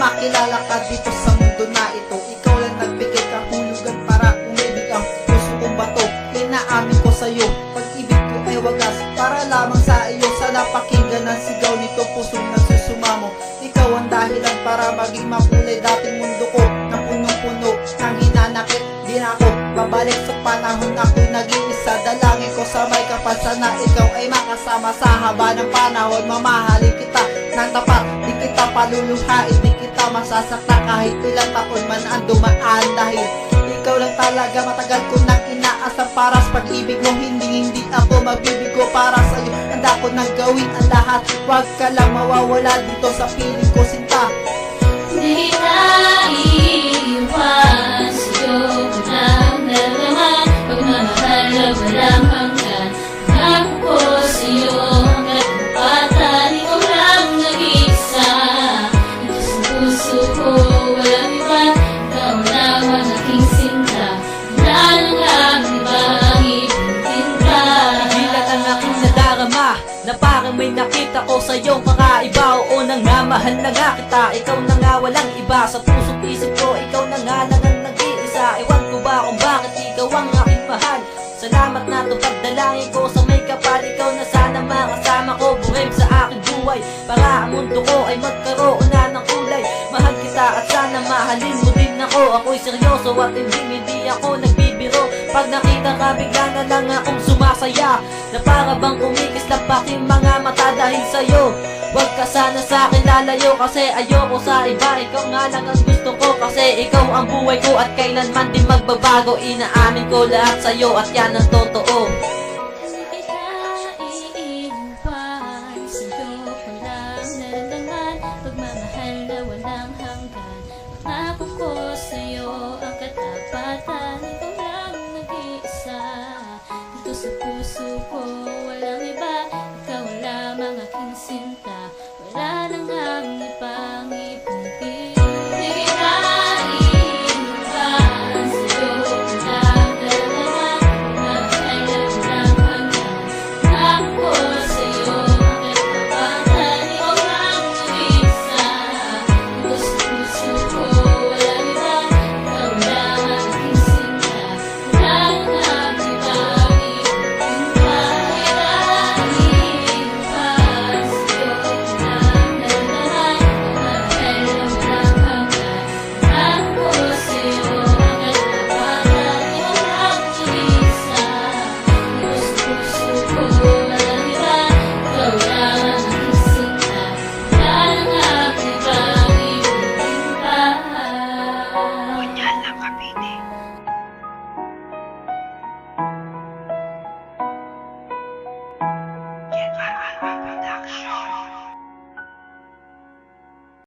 makilala ka dito sa mundo na ito. Ikaw lang nagbigay kahulugan para umibig ang puso kong bato. Inaamin ko sa'yo, pag-ibig ko ay wagas para lamang sa iyo. Sana pakinggan ang sigaw nito, pusong nagsusumamo. Ikaw ang dahilan para maging makulay dating mundo ko na punong-puno ng hinanakit. Di na ako babalik sa panahon ako'y nag-iisa. Dalangin ko sa may kapal, sana ikaw ay makasama sa haba ng panahon. Mamahalin kita ng tapat, di kita paluluhain, di kita masasakta kahit ilang taon man ang dumaan. Dahil ikaw lang talaga, matagal ko nang inaasam para sa pag-ibig mo. Hindi ako magbibigo para sa'yo. Handa ko nang gawin ang lahat, huwag ka lang mawawala dito sa piling ko, sinta. Di kita iiwan, sa'yo ko lang nalaman. Pagmamahal na walang hanggan, pangako ko sa'yo hanggang kapatan. Ikaw lang nag-iisa, ito sa puso ko walang iba. Ikaw lang ang aking sinta, wala lang ibang ibintinda. Ilan ang aking nadarama na parang may nakita ko sa iyong kakaiba. Oo na nga, mahal na nga kita, ikaw na nga walang iba. Sa puso't isip ko, ikaw na nga lang ang nag-iisa. Ewan ko ba kung bakit ikaw ang aking mahal. Salamat na ito pagdalangin ko sa may kapal. Ikaw na sana makasama ko, buhay sa aking buhay, para ang mundo ko ay magkaroon na ng kulay. Mahal kita at sana mahalin mo din ako. Ako'y seryoso at hindi ako nagbibiro. Pag nakita ka, bigla na lang akong sumasaya, na para bang kumikis lang paking mga mata dahil sa'yo. Huwag ka sana sa'kin lalayo kasi ayoko sa iba. Ikaw nga lang ang gusto ko kasi ikaw ang buhay ko at kailanman di magbabago. Inaamin ko lahat sa'yo at yan ang totoo. Di kita iiwan, sa'yo ko lang nararamdaman. Pagmamahal na walang hanggan, pangako ko sa'yo ang katapatan. Ikaw lang nag-iisa, dito sa puso ko walang iba. Ikaw lamang aking sinta.